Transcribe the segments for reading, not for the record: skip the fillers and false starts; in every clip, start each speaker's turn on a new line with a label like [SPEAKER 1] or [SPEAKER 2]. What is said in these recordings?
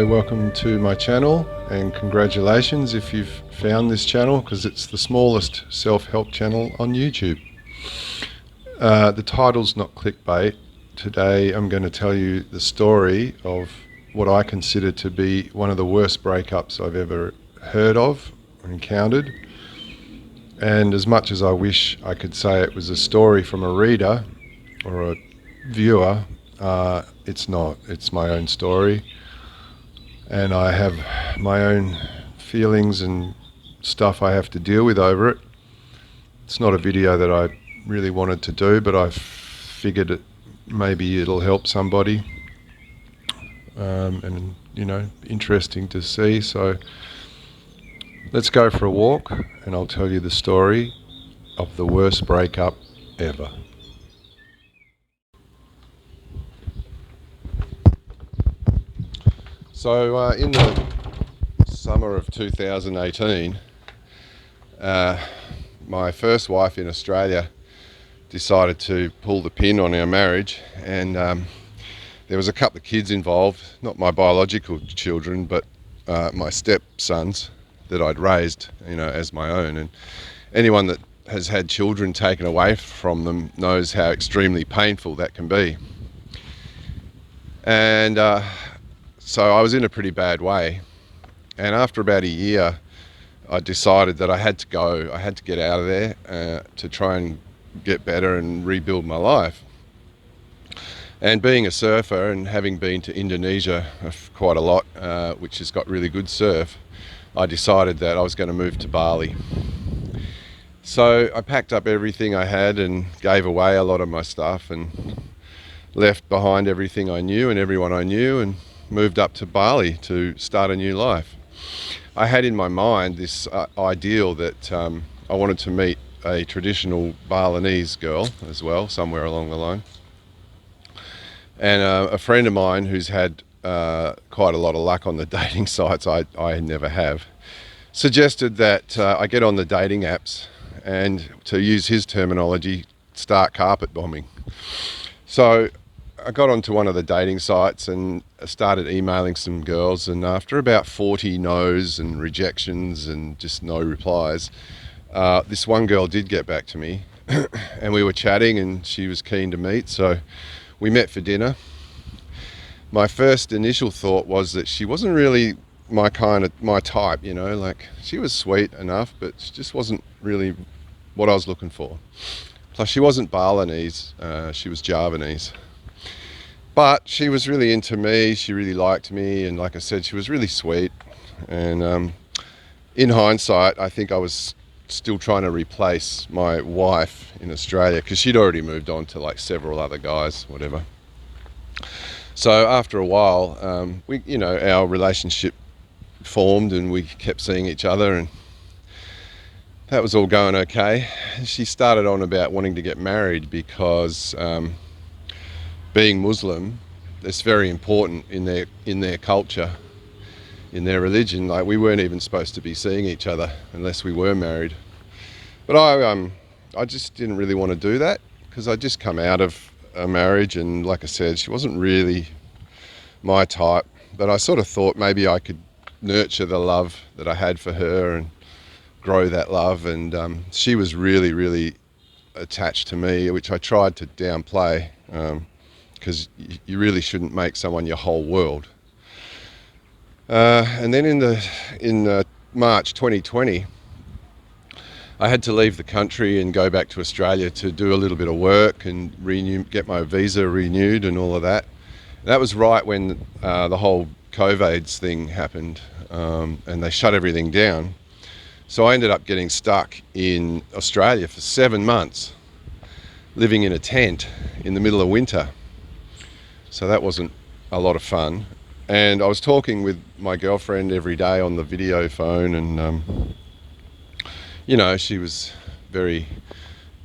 [SPEAKER 1] welcome to my channel, and congratulations if you've found this channel, because it's the smallest self-help channel on YouTube. The title's not clickbait. Today I'm going to tell you the story of what I consider to be one of the worst breakups I've ever heard of or encountered. And as much as I wish I could say it was a story from a reader or a viewer, it's not. It's my own story, and I have my own feelings and stuff I have to deal with over it. It's not a video that I really wanted to do, but I figured maybe it'll help somebody, and interesting to see. So let's go for a walk and I'll tell you the story of the worst breakup ever. So in the summer of 2018, my first wife in Australia decided to pull the pin on our marriage, and there was a couple of kids involved, not my biological children, but my stepsons that I'd raised, as my own. And anyone that has had children taken away from them knows how extremely painful that can be. And so I was in a pretty bad way, and after about a year I decided that I had to go. I had to get out of there to try and get better and rebuild my life. And being a surfer and having been to Indonesia quite a lot, which has got really good surf, I decided that I was going to move to Bali. So I packed up everything I had and gave away a lot of my stuff and left behind everything I knew and everyone I knew, and moved up to Bali to start a new life. I had in my mind this ideal that I wanted to meet a traditional Balinese girl as well, somewhere along the line. And a friend of mine who's had quite a lot of luck on the dating sites, I never have, suggested that I get on the dating apps and, to use his terminology, start carpet bombing. So I got onto one of the dating sites and started emailing some girls, and after about 40 no's and rejections and just no replies, this one girl did get back to me and we were chatting and she was keen to meet, so we met for dinner. My first initial thought was that she wasn't really my type, like she was sweet enough, but she just wasn't really what I was looking for. Plus she wasn't Balinese, she was Javanese. But she was really into me, she really liked me, and like I said, she was really sweet. And in hindsight, I think I was still trying to replace my wife in Australia, because she'd already moved on to like several other guys, whatever. So after a while, our relationship formed and we kept seeing each other, and that was all going okay. She started on about wanting to get married because being Muslim, it's very important in their culture, in their religion. Like, we weren't even supposed to be seeing each other unless we were married. But I just didn't really want to do that, because I'd just come out of a marriage, and like I said, she wasn't really my type. But I sort of thought maybe I could nurture the love that I had for her and grow that love. And she was really, really attached to me, which I tried to downplay, because you really shouldn't make someone your whole world. And then in March 2020, I had to leave the country and go back to Australia to do a little bit of work and get my visa renewed and all of that. That was right when the whole COVID thing happened, and they shut everything down. So I ended up getting stuck in Australia for 7 months, living in a tent in the middle of winter. So that wasn't a lot of fun. And I was talking with my girlfriend every day on the video phone, and she was very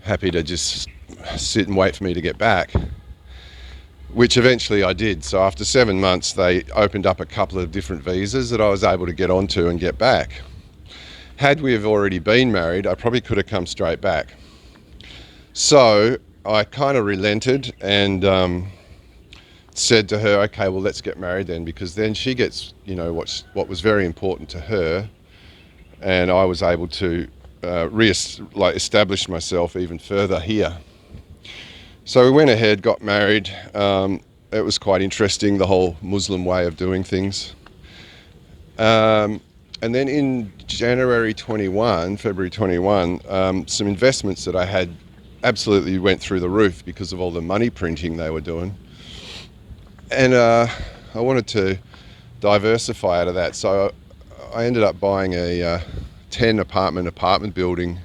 [SPEAKER 1] happy to just sit and wait for me to get back, which eventually I did. So after 7 months, they opened up a couple of different visas that I was able to get onto and get back. Had we have already been married, I probably could have come straight back. So I kind of relented and said to her, okay, well, let's get married then, because then she gets, what was very important to her, and I was able to establish myself even further here. So we went ahead, got married. It was quite interesting, the whole Muslim way of doing things. And then in February 21, some investments that I had absolutely went through the roof because of all the money printing they were doing. And I wanted to diversify out of that. So I ended up buying a 10 apartment building,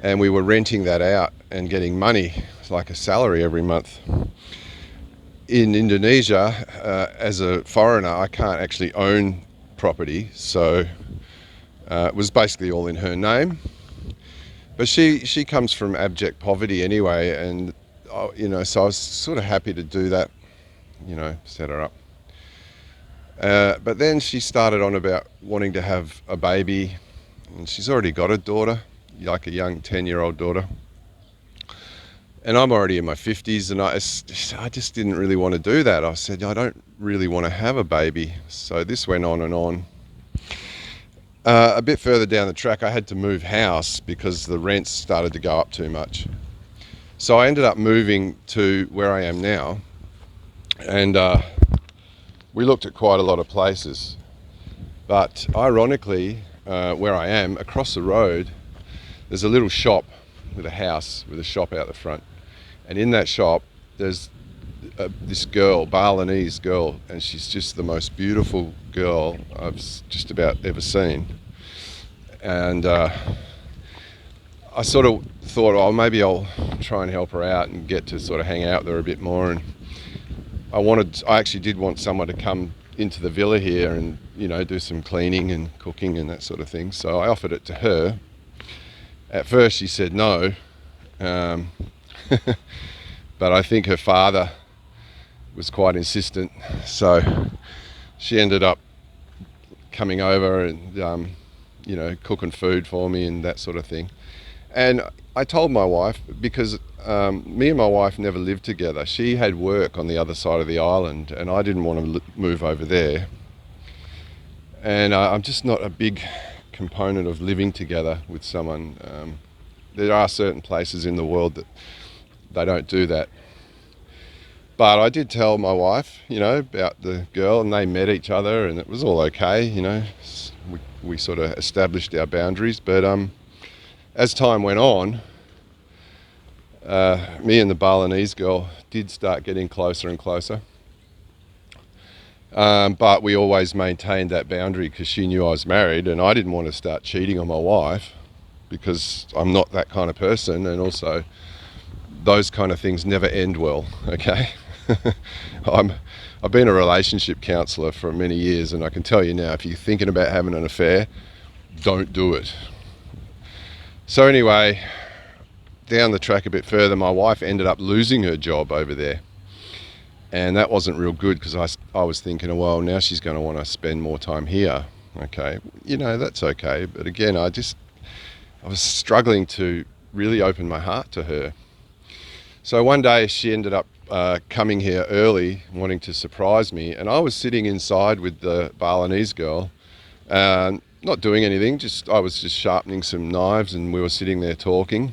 [SPEAKER 1] and we were renting that out and getting money, like a salary every month. In Indonesia, as a foreigner, I can't actually own property, so it was basically all in her name. But she comes from abject poverty anyway, and so I was sort of happy to do that, set her up. But then she started on about wanting to have a baby, and she's already got a daughter, like a young 10-year-old daughter. And I'm already in my 50s, and I just didn't really want to do that. I said, I don't really want to have a baby. So this went on and on. A bit further down the track, I had to move house because the rents started to go up too much. So I ended up moving to where I am now, and we looked at quite a lot of places. But ironically, where I am, across the road, there's a little shop with a house with a shop out the front. And in that shop, there's this girl, Balinese girl, and she's just the most beautiful girl I've just about ever seen. And I sort of thought, oh, maybe I'll try and help her out and get to sort of hang out there a bit more. And I actually did want someone to come into the villa here and, do some cleaning and cooking and that sort of thing. So I offered it to her. At first she said no. But I think her father was quite insistent, so she ended up coming over and cooking food for me and that sort of thing. And I told my wife, because me and my wife never lived together. She had work on the other side of the island, and I didn't want to move over there. And I'm just not a big component of living together with someone. There are certain places in the world that they don't do that. But I did tell my wife, about the girl, and they met each other, and it was all okay, We sort of established our boundaries. But as time went on, me and the Balinese girl did start getting closer and closer. But we always maintained that boundary because she knew I was married, and I didn't want to start cheating on my wife because I'm not that kind of person, and also those kind of things never end well, okay? I've been a relationship counsellor for many years, and I can tell you now, if you're thinking about having an affair, don't do it. So anyway, down the track a bit further, my wife ended up losing her job over there. And that wasn't real good because I was thinking, well, now she's going to want to spend more time here. Okay, that's okay. But again, I was struggling to really open my heart to her. So one day she ended up coming here early, wanting to surprise me. And I was sitting inside with the Balinese girl, not doing anything. I was just sharpening some knives, and we were sitting there talking.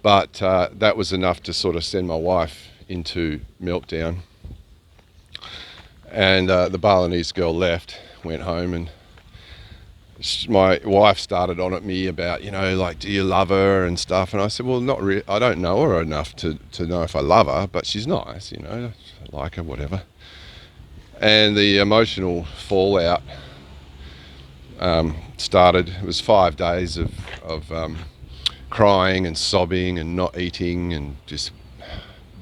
[SPEAKER 1] But that was enough to sort of send my wife into meltdown. And the Balinese girl left, went home, and my wife started on at me about, do you love her and stuff? And I said, well, not really. I don't know her enough to know if I love her, but she's nice, I like her, whatever. And the emotional fallout started. It was 5 days of crying and sobbing and not eating and just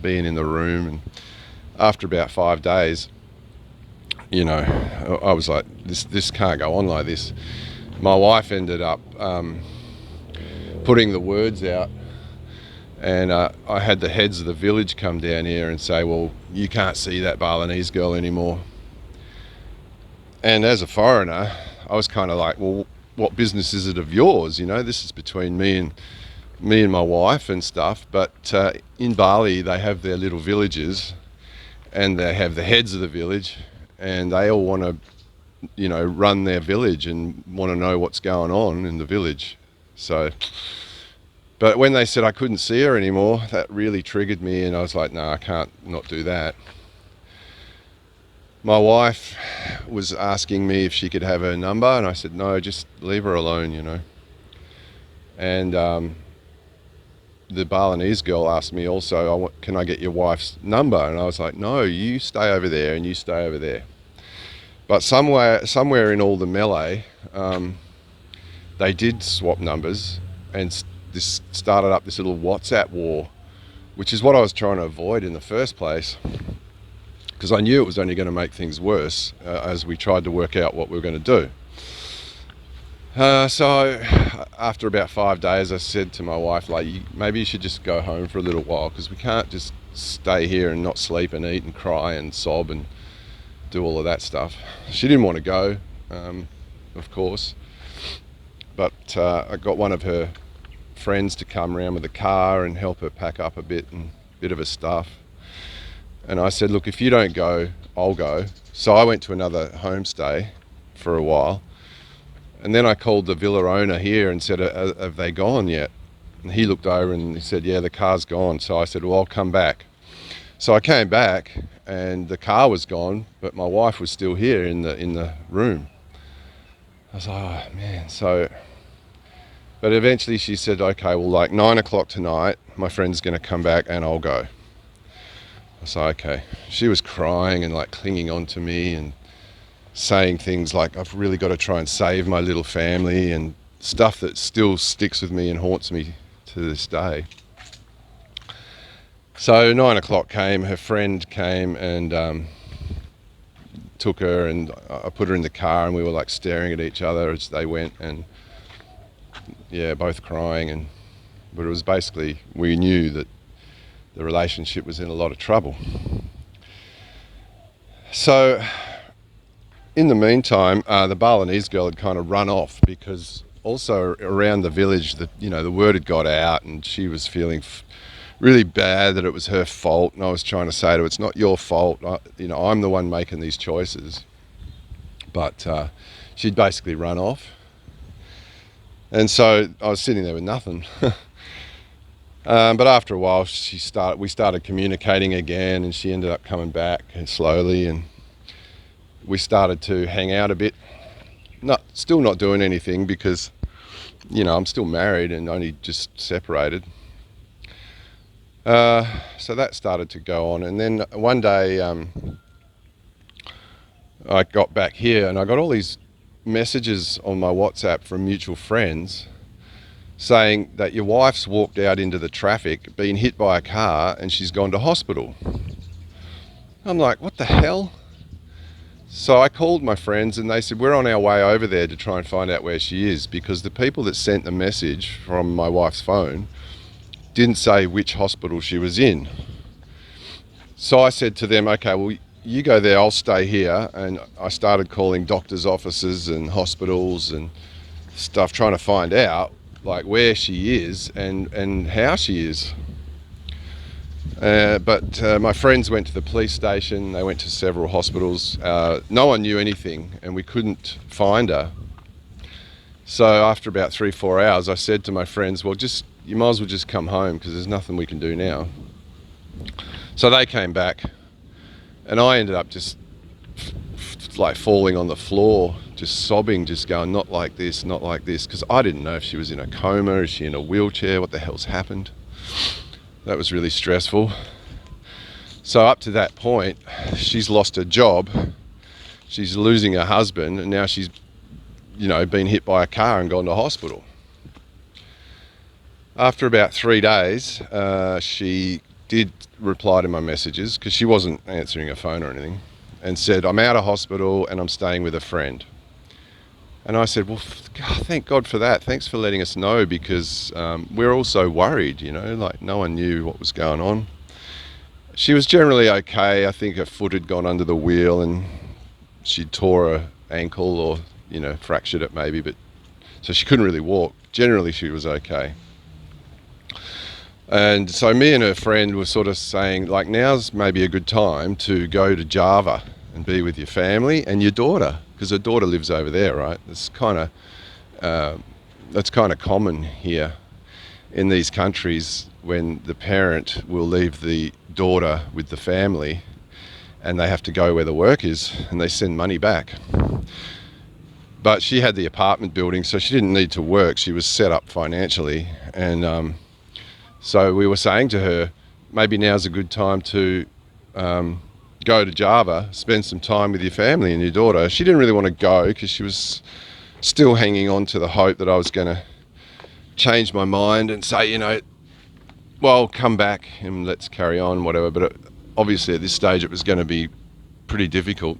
[SPEAKER 1] being in the room. And after about 5 days, I was like, this can't go on like this. My wife ended up putting the words out, and I had the heads of the village come down here and say, well, you can't see that Balinese girl anymore. And as a foreigner, I was kind of like, well, what business is it of yours? This is between me and my wife and stuff. But in Bali, they have their little villages, and they have the heads of the village, and they all want to, run their village and want to know what's going on in the village. So, but when they said I couldn't see her anymore, that really triggered me, and I was like, no, I can't not do that. My wife was asking me if she could have her number, and I said, no, just leave her alone. And the Balinese girl asked me also, can I get your wife's number? And I was like, no, you stay over there and you stay over there. But somewhere in all the melee, they did swap numbers, and this started up this little WhatsApp war, which is what I was trying to avoid in the first place, because I knew it was only going to make things worse as we tried to work out what we were going to do. So after about 5 days, I said to my wife, maybe you should just go home for a little while, because we can't just stay here and not sleep and eat and cry and sob and do all of that stuff. She didn't want to go, of course, but I got one of her friends to come around with a car and help her pack up a bit of her stuff. And I said, look, if you don't go, I'll go. So I went to another homestay for a while, and then I called the villa owner here and said, have they gone yet? And he looked over and he said, yeah, the car's gone. So I said, well, I'll come back. So I came back and the car was gone, but my wife was still here in the room. I was like, oh man. But eventually she said, okay, well, 9 o'clock tonight, my friend's going to come back and I'll go. I was like, okay. She was crying and clinging on to me and saying things like, I've really got to try and save my little family, and stuff that still sticks with me and haunts me to this day. So 9 o'clock came, her friend came and took her, and I put her in the car, and we were staring at each other as they went, and yeah, both crying. But it was basically, we knew that the relationship was in a lot of trouble. So in the meantime, the Balinese girl had kind of run off, because also around the village, the word had got out, and she was feeling really bad that it was her fault. And I was trying to say to her, it's not your fault. I'm the one making these choices. But she'd basically run off. And so I was sitting there with nothing. But after a while, we started communicating again, and she ended up coming back slowly, and we started to hang out a bit. Still not doing anything, because I'm still married and only just separated. So that started to go on, and then one day I got back here and I got all these messages on my WhatsApp from mutual friends saying that your wife's walked out into the traffic, been hit by a car, and she's gone to hospital. I'm like, what the hell? So I called my friends and they said, we're on our way over there to try and find out where she is, because the people that sent the message from my wife's phone didn't say which hospital she was in. So I said to them, okay, well, you go there, I'll stay here. And I started calling doctors' offices and hospitals and stuff, trying to find out where she is and how she is. But my friends went to the police station, they went to several hospitals. No one knew anything, and we couldn't find her. So after about 3-4 hours, I said to my friends, well, you might as well just come home, because there's nothing we can do now. So they came back, and I ended up just falling on the floor, just sobbing, just going, not like this, because I didn't know if she was in a coma, is she in a wheelchair, what the hell's happened? That was really stressful. So up to that point, she's lost her job, she's losing her husband, and now she's been hit by a car and gone to hospital. After about 3 days, she did reply to my messages, because she wasn't answering her phone or anything, and said, I'm out of hospital and I'm staying with a friend. And I said, well, thank God for that. Thanks for letting us know, because we're all so worried, no one knew what was going on. She was generally okay. I think her foot had gone under the wheel and she tore her ankle, or fractured it maybe, but so she couldn't really walk. Generally she was okay. And so me and her friend were sort of saying, like, now's maybe a good time to go to Java and be with your family and your daughter, because her daughter lives over there, right? That's kind of common here in these countries, when the parent will leave the daughter with the family and they have to go where the work is and they send money back. But she had the apartment building, so she didn't need to work. She was set up financially. And so we were saying to her, maybe now's a good time to go to Java, spend some time with your family and your daughter. She didn't really want to go because she was still hanging on to the hope that I was going to change my mind and say, well, come back and let's carry on, whatever. But obviously at this stage it was going to be pretty difficult.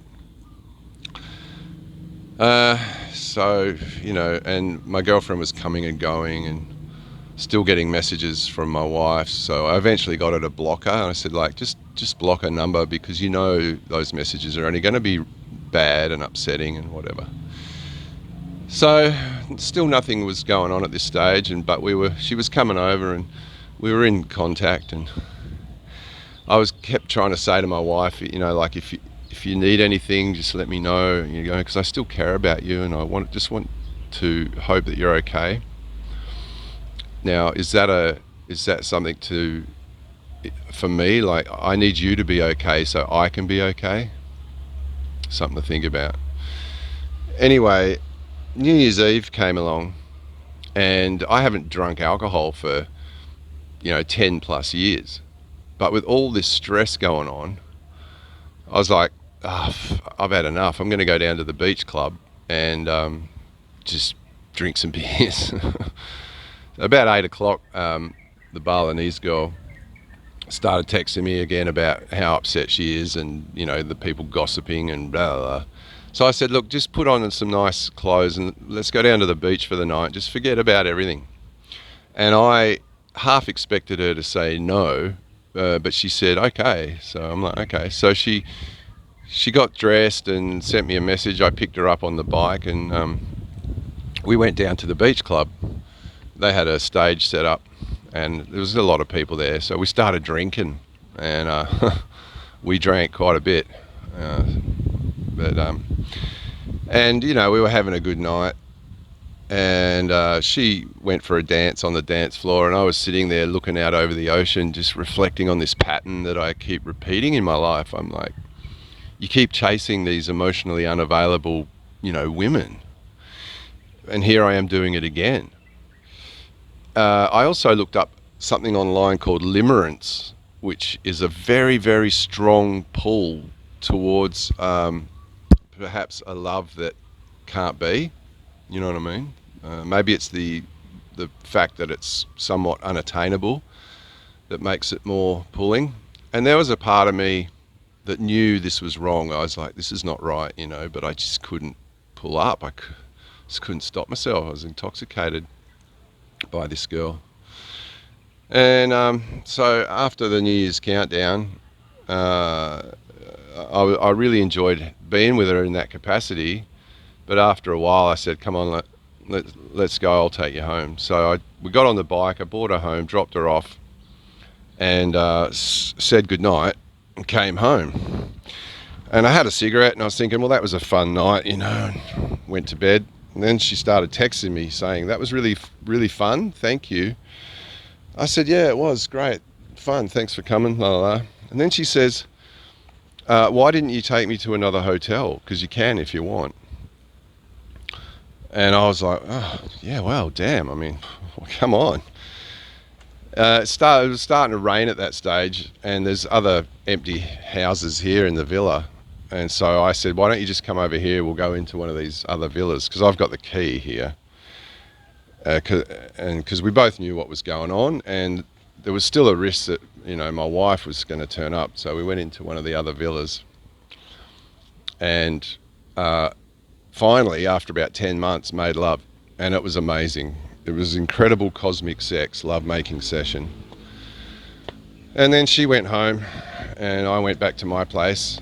[SPEAKER 1] And my girlfriend was coming and going and still getting messages from my wife. So I eventually got her to block her. And I said, like, just block her number, because those messages are only going to be bad and upsetting and whatever. So still nothing was going on at this stage, but she was coming over and we were in contact, and I kept trying to say to my wife, like, if you need anything, just let me know, because I still care about you and I just want to hope that you're okay. Now, is that something for me, like, I need you to be okay so I can be okay? Something to think about. Anyway, New Year's Eve came along and I haven't drunk alcohol for 10 plus years, but with all this stress going on, I was like, I've had enough. I'm going to go down to the beach club and just drink some beers. About 8 o'clock, the Balinese girl started texting me again about how upset she is and, the people gossiping and blah, blah, blah. So I said, look, just put on some nice clothes and let's go down to the beach for the night. Just forget about everything. And I half expected her to say no, but she said, okay. So I'm like, okay. So she got dressed and sent me a message. I picked her up on the bike and we went down to the beach club. They had a stage set up and there was a lot of people there. So we started drinking and we drank quite a bit. We were having a good night. And she went for a dance on the dance floor and I was sitting there looking out over the ocean, just reflecting on this pattern that I keep repeating in my life. I'm like, you keep chasing these emotionally unavailable, women. And here I am doing it again. I also looked up something online called limerence, which is a very, very strong pull towards perhaps a love that can't be. You know what I mean? Maybe it's the fact that it's somewhat unattainable that makes it more pulling. And there was a part of me that knew this was wrong. I was like, this is not right, but I just couldn't pull up. I just couldn't stop myself. I was intoxicated by this girl. And so after the New Year's countdown, I really enjoyed being with her in that capacity. But after a while, I said, come on, let's go, I'll take you home. So we got on the bike, I brought her home, dropped her off, and said goodnight, and came home. And I had a cigarette, and I was thinking, well, that was a fun night, and went to bed. And then she started texting me saying, that was really, really fun, thank you. I said, yeah, it was great, fun, thanks for coming, la la la. And then she says, why didn't you take me to another hotel? Because you can if you want. And I was like, oh, yeah, well, damn. I mean, come on. It was starting to rain at that stage, and there's other empty houses here in the villa. And so I said, why don't you just come over here? We'll go into one of these other villas, because I've got the key here. Because we both knew what was going on, and there was still a risk that, my wife was going to turn up. So we went into one of the other villas. And finally, after about 10 months, made love, and it was amazing. It was incredible cosmic sex, love-making session. And then she went home, and I went back to my place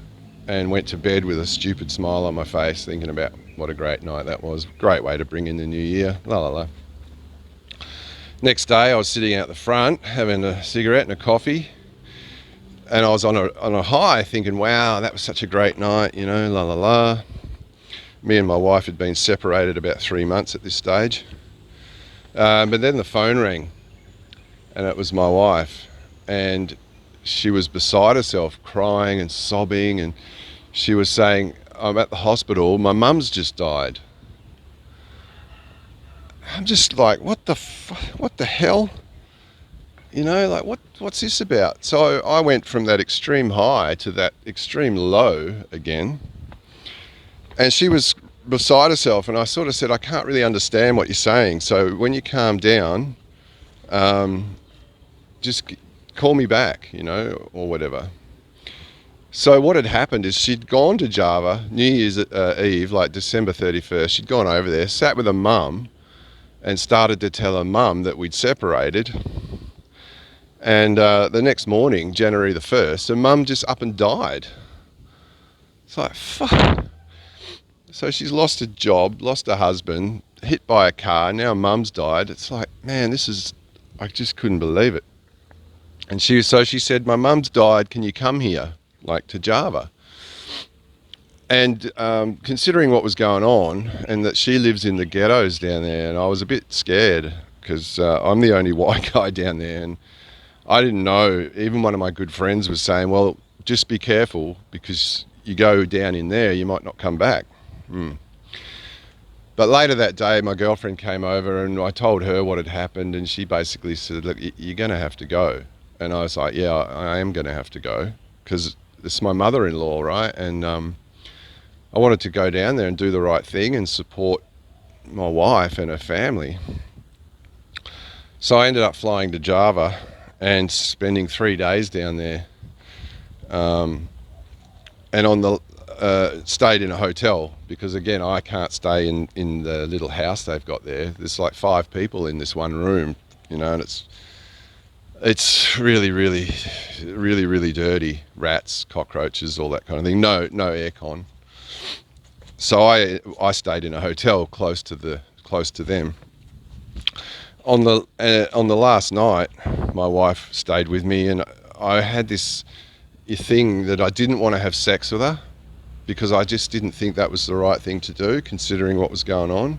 [SPEAKER 1] and went to bed with a stupid smile on my face, thinking about what a great night that was. Great way to bring in the new year, la la la. Next day, I was sitting out the front having a cigarette and a coffee, and I was on a high, thinking, "Wow, that was such a great night," la la la. Me and my wife had been separated about 3 months at this stage, but then the phone rang, and it was my wife, and she was beside herself, crying and sobbing, and she was saying, "I'm at the hospital. My mum's just died." I'm just like, what the hell? Like what's this about? So I went from that extreme high to that extreme low again. And she was beside herself, and I sort of said, "I can't really understand what you're saying. So when you calm down, just call me back, or whatever." So what had happened is she'd gone to Java New Year's Eve, like December 31st. She'd gone over there, sat with her mum, and started to tell her mum that we'd separated. And the next morning, January the 1st, her mum just up and died. It's like, fuck. So she's lost her job, lost her husband, hit by a car, now mum's died. It's like, man, I just couldn't believe it. And she said, "My mum's died, can you come here, like to Java?" And considering what was going on, and that she lives in the ghettos down there, and I was a bit scared because I'm the only white guy down there, and I didn't know. Even one of my good friends was saying, "Well, just be careful because you go down in there, you might not come back." But later that day, my girlfriend came over, and I told her what had happened, and she basically said, "Look, you're going to have to go." And I was like, "Yeah, I am going to have to go because it's my mother-in-law, right?" And I wanted to go down there and do the right thing and support my wife and her family. So I ended up flying to Java and spending 3 days down there, and stayed in a hotel because, again, I can't stay in the little house they've got there. There's like 5 people in this one room, and it's really, really, really, really dirty. Rats, cockroaches, all that kind of thing. No aircon. So I stayed in a hotel close to them. On the last night, my wife stayed with me, and I had this thing that I didn't want to have sex with her because I just didn't think that was the right thing to do, considering what was going on.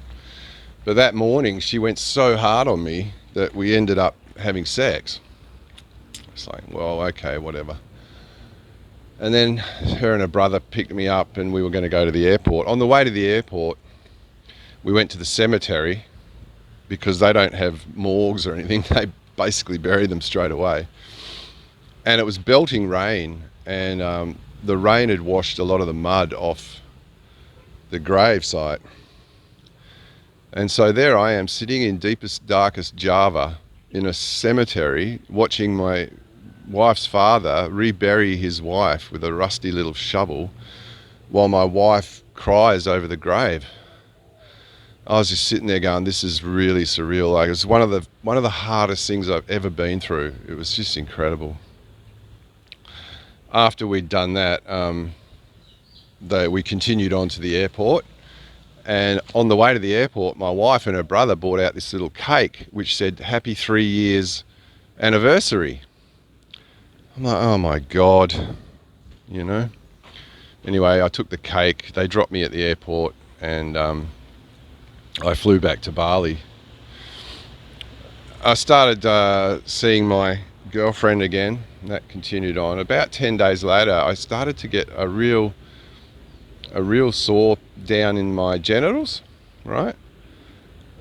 [SPEAKER 1] But that morning, she went so hard on me that we ended up having sex. It's like, well, okay, whatever. And then her and her brother picked me up, and we were going to go to the airport. On the way to the airport, we went to the cemetery because they don't have morgues or anything. They basically bury them straight away. And it was belting rain, and the rain had washed a lot of the mud off the grave site. And so there I am, sitting in deepest, darkest Java in a cemetery, watching my wife's father rebury his wife with a rusty little shovel while my wife cries over the grave. I was just sitting there going, this is really surreal. Like, it was one of the hardest things I've ever been through. It was just incredible. After we'd done that, we continued on to the airport. And on the way to the airport, my wife and her brother brought out this little cake which said, "Happy 3 years anniversary." I'm like, oh my God, Anyway, I took the cake. They dropped me at the airport, and I flew back to Bali. I started seeing my girlfriend again, and that continued on. About 10 days later, I started to get a real sore down in my genitals, right?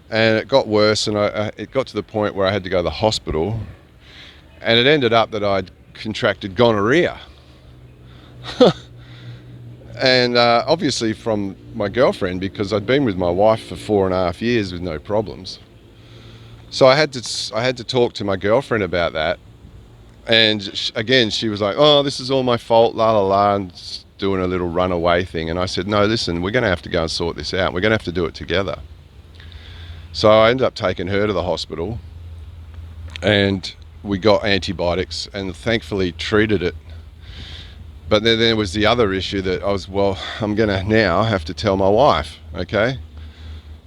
[SPEAKER 1] And it got worse, and it got to the point where I had to go to the hospital, and it ended up that I'd contracted gonorrhea. And obviously from my girlfriend, because I'd been with my wife for 4.5 years with no problems. So I had to talk to my girlfriend about that, and again she was like, "Oh, this is all my fault, la la la," and doing a little runaway thing. And I said, "No, listen, we're going to have to go and sort this out. We're going to have to do it together." So I ended up taking her to the hospital, and we got antibiotics and thankfully treated it. But then there was the other issue that I'm going to now have to tell my wife, okay?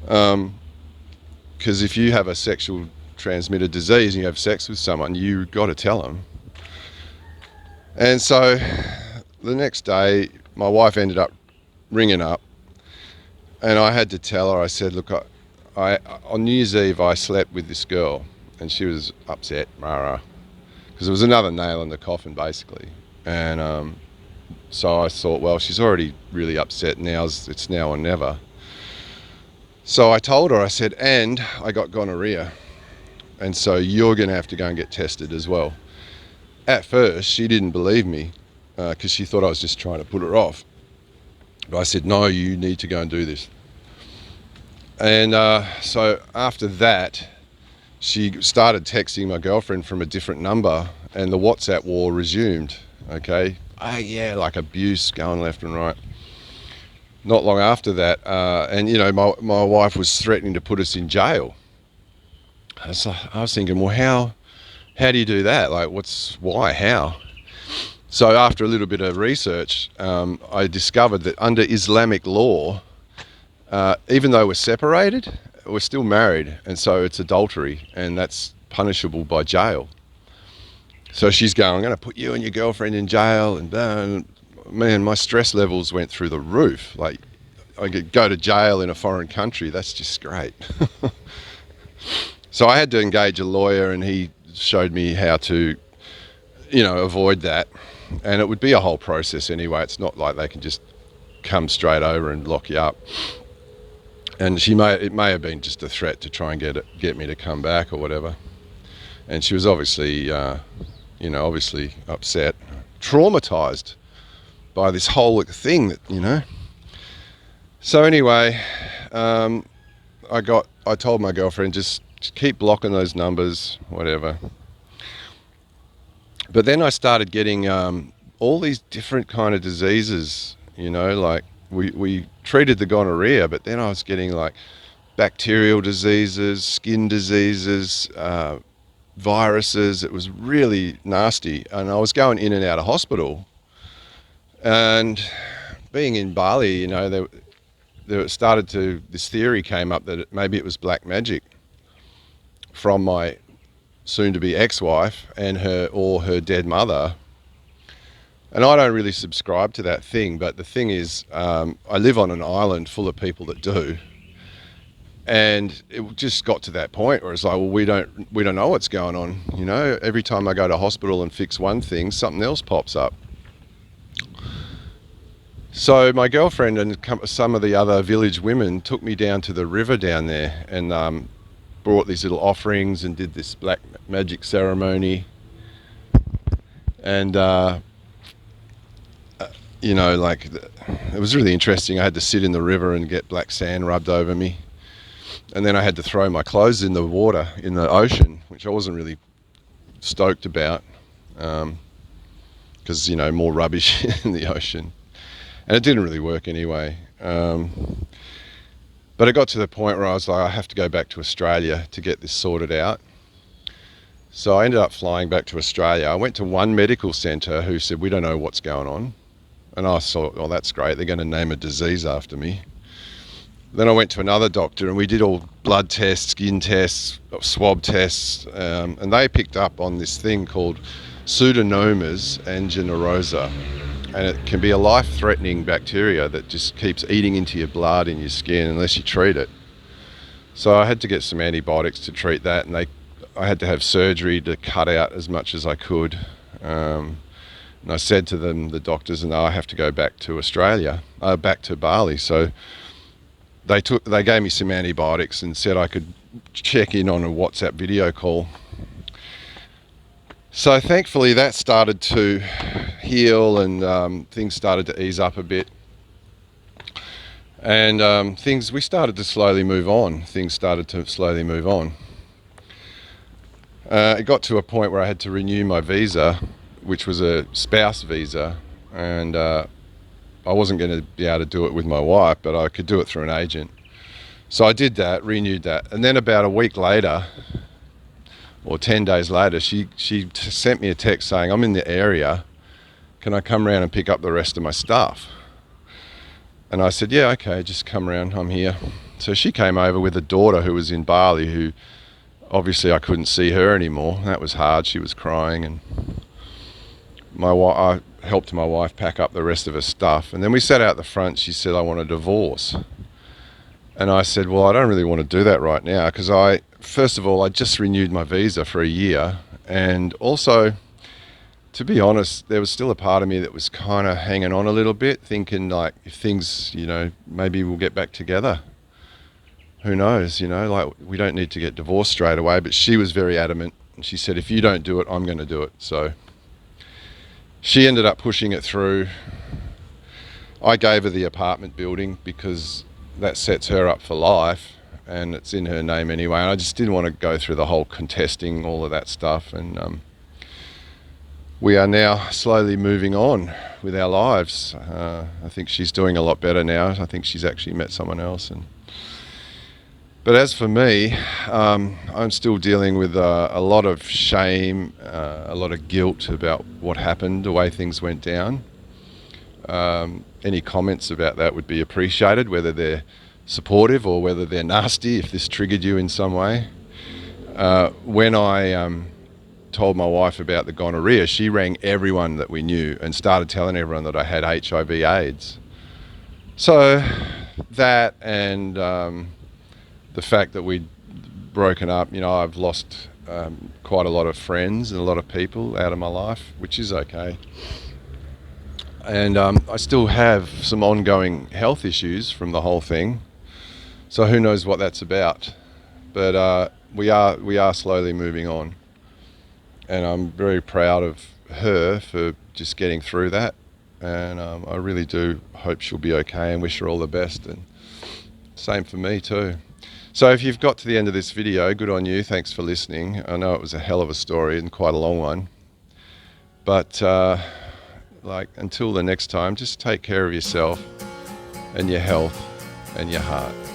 [SPEAKER 1] Because if you have a sexual transmitted disease and you have sex with someone, you've got to tell them. And so the next day, my wife ended up ringing up, and I had to tell her. I said, look, I on New Year's Eve I slept with this girl, and she was upset, because it was another nail in the coffin, basically. And so I thought, well, she's already really upset. It's now or never. So I told her, I said, and I got gonorrhea, and so you're going to have to go and get tested as well. At first, she didn't believe me because she thought I was just trying to put her off. But I said, no, you need to go and do this. And so after that, she started texting my girlfriend from a different number, and the WhatsApp war resumed. Okay, yeah, like abuse going left and right. Not long after that, and you know, my wife was threatening to put us in jail. I was thinking, well, how do you do that? Like, why, how? So after a little bit of research, I discovered that under Islamic law, even though we're separated, we're still married, and so it's adultery, and that's punishable by jail. So she's going, I'm going to put you and your girlfriend in jail, and man, my stress levels went through the roof. Like, I could go to jail in a foreign country. That's just great. So I had to engage a lawyer, and he showed me how to, you know, avoid that. And it would be a whole process anyway. It's not like they can just come straight over and lock you up. And it may have been just a threat to try and get me to come back or whatever. And she was obviously, obviously upset, traumatized by this whole thing that, you know. So anyway, I told my girlfriend, just keep blocking those numbers, whatever. But then I started getting all these different kind of diseases, you know, like we treated the gonorrhea, but then I was getting like bacterial diseases, skin diseases, viruses. It was really nasty, and I was going in and out of hospital. And being in Bali, you know, this theory came up that maybe it was black magic from my soon-to-be ex-wife and her dead mother. And I don't really subscribe to that thing, but the thing is, I live on an island full of people that do. And it just got to that point where it's like, well, we don't know what's going on. You know, every time I go to hospital and fix one thing, something else pops up. So my girlfriend and some of the other village women took me down to the river down there, and brought these little offerings and did this black magic ceremony. And you know, like, it was really interesting. I had to sit in the river and get black sand rubbed over me. And then I had to throw my clothes in the water, in the ocean, which I wasn't really stoked about, because, you know, more rubbish in the ocean. And it didn't really work anyway. But it got to the point where I was like, I have to go back to Australia to get this sorted out. So I ended up flying back to Australia. I went to one medical centre who said, we don't know what's going on. And I thought, oh, that's great. They're going to name a disease after me. Then I went to another doctor, and we did all blood tests, skin tests, swab tests, and they picked up on this thing called Pseudomonas aeruginosa. And it can be a life-threatening bacteria that just keeps eating into your blood and your skin unless you treat it. So I had to get some antibiotics to treat that, and I had to have surgery to cut out as much as I could. And I said to them, the doctors, and I have to go back to Australia, back to Bali. So they gave me some antibiotics and said I could check in on a WhatsApp video call. So thankfully that started to heal, and things started to ease up a bit. And we started to slowly move on. It got to a point where I had to renew my visa, which was a spouse visa, and I wasn't going to be able to do it with my wife, but I could do it through an agent. So I did that, renewed that, and then about a week later, or 10 days later, she sent me a text saying, I'm in the area, can I come around and pick up the rest of my stuff? And I said, yeah, okay, just come around, I'm here. So she came over with a daughter who was in Bali, who obviously I couldn't see her anymore. That was hard. She was crying, and I helped my wife pack up the rest of her stuff. And then we sat out the front. She said, "I want a divorce." And I said, "Well, I don't really want to do that right now, because first of all, I just renewed my visa for a year. And also, to be honest, there was still a part of me that was kind of hanging on a little bit, thinking like, if things, maybe we'll get back together. Who knows, like, we don't need to get divorced straight away." But she was very adamant, and she said, "If you don't do it, I'm going to do it." So she ended up pushing it through. I gave her the apartment building because that sets her up for life, and it's in her name anyway. And I just didn't want to go through the whole contesting all of that stuff. And we are now slowly moving on with our lives. I think she's doing a lot better now. I think she's actually met someone else. But as for me, I'm still dealing with a lot of shame, a lot of guilt about what happened, the way things went down. Any comments about that would be appreciated, whether they're supportive or whether they're nasty, if this triggered you in some way. When I told my wife about the gonorrhea, she rang everyone that we knew and started telling everyone that I had HIV/AIDS. So that, and the fact that we'd broken up, I've lost quite a lot of friends and a lot of people out of my life, which is okay. And I still have some ongoing health issues from the whole thing. So who knows what that's about. But we are slowly moving on. And I'm very proud of her for just getting through that. And I really do hope she'll be okay, and wish her all the best. And same for me too. So if you've got to the end of this video, good on you. Thanks for listening. I know it was a hell of a story and quite a long one. But until the next time, just take care of yourself and your health and your heart.